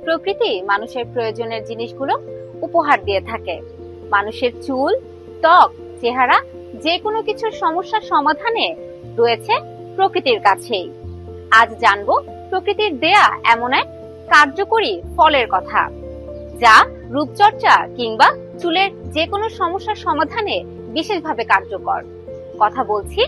প্রকৃতি মানুষের প্রয়োজনের জিনিসগুলো উপহার দিয়ে থাকে। মানুষের চুল, ত্বক, চেহারা যে কোনো কিছুর সমস্যার সমাধানে রয়েছে প্রকৃতির কাছেই। আজ জানবো প্রকৃতির দেয়া এমন এক কার্যকরী ফলের কথা, যা রূপচর্চা কিংবা চুলের যে কোনো সমস্যার সমাধানে বিশেষভাবে কার্যকর। কথা বলছি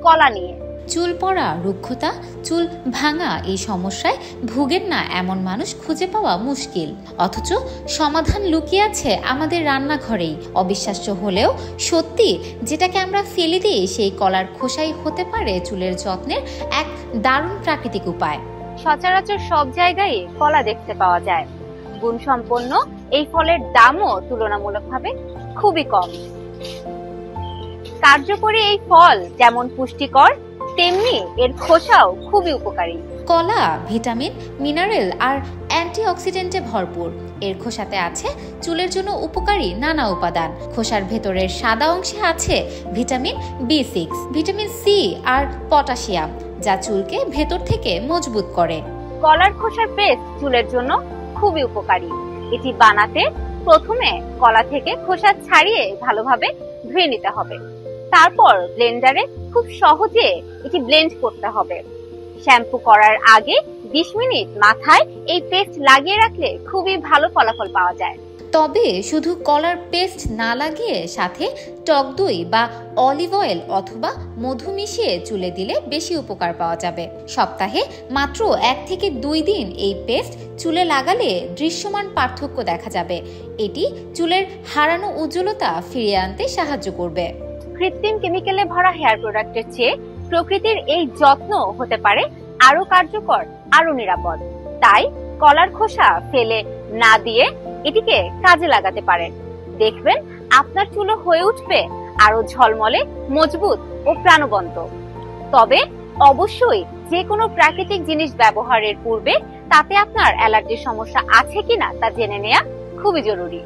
কলা নিয়ে। চুল পড়া, রুক্ষতা, চুল ভাঙা এই সমস্যায় ভুগেন না এমন মানুষ খুঁজে পাওয়া মুশকিল, অথচ সমাধান লুকিয়ে আছে আমাদের রান্নাঘরেই। অবিশ্বাস্য হলেও সত্যি, যেটাকে আমরা ফেলে দিই সেই কলার খোসাই হতে পারে চুলের যত্নের এক দারুণ প্রাকৃতিক উপায়। সচরাচর সব জায়গায় কলা দেখতে পাওয়া যায়। গুণসম্পন্ন এই ফলের দামও তুলনামূলকভাবে খুবই কম। কার্যকরী এই ফল যেমন পুষ্টিকর, তেমনি এর খোসাও খুবই উপকারী। কলা ভিটামিন, মিনারেল আর অ্যান্টিঅক্সিডেন্টে ভরপুর। এর খোসাতে আছে চুলের জন্য উপকারী নানা উপাদান। খোসার ভেতরের সাদা অংশে আছে ভিটামিন B6, ভিটামিন সি আর পটাশিয়াম, যা চুলকে ভেতর থেকে মজবুত করে। কলার খোসার পেস্ট চুলের জন্য খুবই উপকারী। এটি বানাতে প্রথমে কলা থেকে খোসা ছাড়িয়ে ভালোভাবে ধুয়ে নিতে হবে। তারপর ব্লেন্ডারে খুব সহজে এটি ব্লেন্ড করতে হবে। শ্যাম্পু করার আগে 20 মিনিট মাথায় এই পেস্ট লাগিয়ে রাখলে খুবই ভালো ফলাফল পাওয়া যায়। তবে শুধু কলার পেস্ট না লাগিয়ে সাথে টক দই বা অলিভ অয়েল অথবা মধু মিশিয়ে চুলে দিলে বেশি উপকার পাওয়া যাবে। সপ্তাহে মাত্র 1 থেকে 2 দিন এই পেস্ট চুলে লাগালে দৃশ্যমান পার্থক্য দেখা যাবে। এটি চুলের হারানো উজ্জ্বলতা ফিরিয়ে আনতে সাহায্য করবে। কৃত্রিম কেমিক্যালে ভরা হেয়ার প্রোডাক্টের চেয়ে প্রকৃতির এই যত্ন হতে পারে আরো কার্যকর, আরো নিরাপদ। তাই কলার খোসা ফেলে না দিয়ে এটিকে কাজে লাগাতে পারেন। দেখবেন আপনার চুলও হয়ে উঠবে আরো ঝলমলে, মজবুত ও প্রাণবন্ত। তবে অবশ্যই যে কোনো প্রাকৃতিক জিনিস ব্যবহারের পূর্বে তাতে আপনার অ্যালার্জির সমস্যা আছে কিনা তা জেনে নেওয়া খুবই জরুরি।